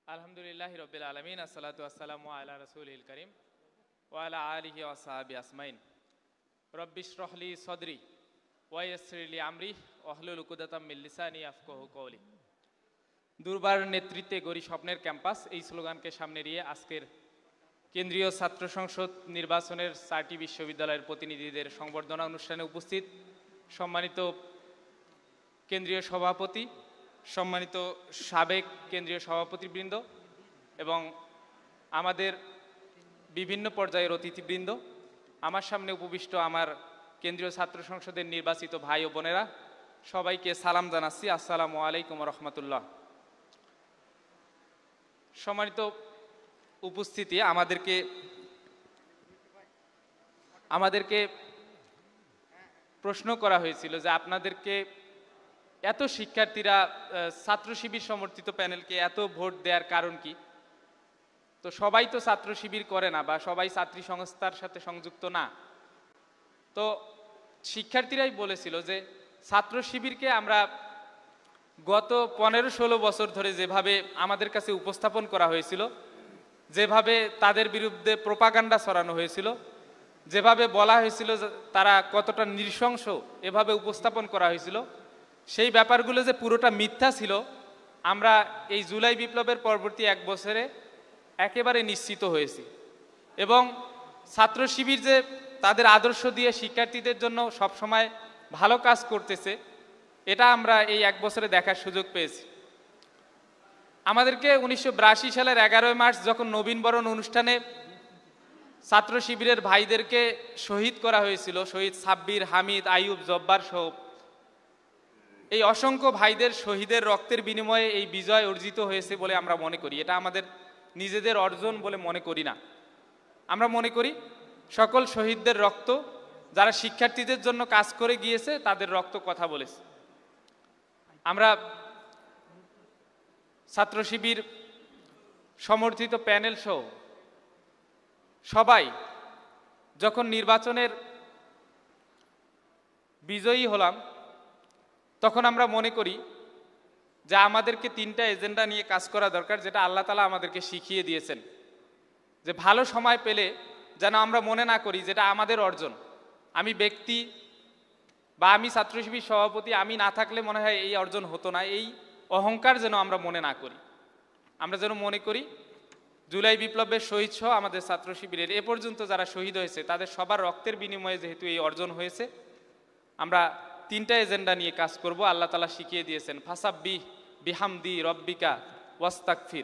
আলহামদুলিল্লাহি রব্বিল আলামিন আসসালাতু ওয়াসসালামু আলা রাসূলিল কারীম ওয়া আলা আলিহি ওয়া সাহবিহি আজমাইন। রব্বি ইশরাহ লি সাদরি ওয়া ইয়াসসির লি আমরি ওয়াহলুল উকদাতাম মিন লিসানি ইয়াফকাহু কওলি। দুর্বার নেতৃত্বে গড়ি স্বপ্নের ক্যাম্পাস, এই স্লোগানকে সামনে নিয়ে আজকের কেন্দ্রীয় ছাত্র সংসদ নির্বাচনের 4টি বিশ্ববিদ্যালয়ের প্রতিনিধিদের সংবর্ধনা অনুষ্ঠানে উপস্থিত সম্মানিত কেন্দ্রীয় সভাপতি, সম্মানিত সাবেক কেন্দ্রীয় সভাপতিবৃন্দ এবং আমাদের বিভিন্ন পর্যায়ের অতিথিবৃন্দ, আমার সামনে উপবিষ্ট আমার কেন্দ্রীয় ছাত্র সংসদের নির্বাচিত ভাই ও বোনেরা, সবাইকে সালাম জানাচ্ছি। আসসালামু আলাইকুম রহমতুল্লাহ। সম্মানিত উপস্থিতি, আমাদেরকে প্রশ্ন করা হয়েছিল যে আপনাদেরকে এত শিক্ষার্থীরা ছাত্র শিবির সমর্থিত প্যানেলকে এত ভোট দেওয়ার কারণ কি? তো সবাই তো ছাত্র শিবির করে না বা সবাই ছাত্রী সংস্থার সাথে সংযুক্ত না। তো শিক্ষার্থীরাই বলেছিল যে ছাত্র শিবিরকে আমরা গত 15-16 বছর ধরে যেভাবে আমাদের কাছে উপস্থাপন করা হয়েছিল, যেভাবে তাদের বিরুদ্ধে প্রোপাগান্ডা ছড়ানো হয়েছিল, যেভাবে বলা হয়েছিল তারা কতটা নৃশংস, এভাবে উপস্থাপন করা হয়েছিল, সেই ব্যাপারগুলো যে পুরোটা মিথ্যা ছিল আমরা এই জুলাই বিপ্লবের পরবর্তী 1 বছরে একেবারে নিশ্চিত হয়েছি। এবং ছাত্র শিবির যে তাদের আদর্শ দিয়ে শিক্ষার্থীদের জন্য সবসময় ভালো কাজ করতেছে, এটা আমরা এই 1 বছরে দেখার সুযোগ পেয়েছি। আমাদেরকে 1982 সালের 11 মার্চ যখন নবীনবরণ অনুষ্ঠানে ছাত্র শিবিরের ভাইদেরকে শহীদ করা হয়েছিল, শহীদ সাব্বির, হামিদ, আইয়ুব, জব্বার সহ এই অসংখ্য ভাইদের শহীদের রক্তের বিনিময়ে এই বিজয় অর্জিত হয়েছে বলে আমরা মনে করি। এটা আমাদের নিজেদের অর্জন বলে মনে করি না। আমরা মনে করি সকল শহীদদের রক্ত, যারা শিক্ষার্থীদের জন্য কাজ করে গিয়েছে তাদের রক্ত কথা বলেছে। আমরা ছাত্র শিবির সমর্থিত প্যানেল সহ সবাই যখন নির্বাচনের বিজয়ী হলাম, তখন আমরা মনে করি যে আমাদেরকে 3টা এজেন্ডা নিয়ে কাজ করা দরকার, যেটা আল্লাহ তাআলা আমাদেরকে শিখিয়ে দিয়েছেন। যে ভালো সময় পেলে যেন আমরা মনে না করি যেটা আমাদের অর্জন, আমি ব্যক্তি বা আমি ছাত্র শিবির সভাপতি, আমি না থাকলে মনে হয় এই অর্জন হতো না, এই অহংকার যেন আমরা মনে না করি। আমরা যেন মনে করি জুলাই বিপ্লবের শহীদ সহ আমাদের ছাত্র শিবিরের এ পর্যন্ত যারা শহীদ হয়েছে তাদের সবার রক্তের বিনিময়ে যেহেতু এই অর্জন হয়েছে, আমরা 3টা এজেন্ডা নিয়ে কাজ করব। আল্লাহ তাআলা শিখিয়ে দিয়েছেন, ফাসাব্বিহ বিহামদি রব্বিকা ওয়াস্তাগফির।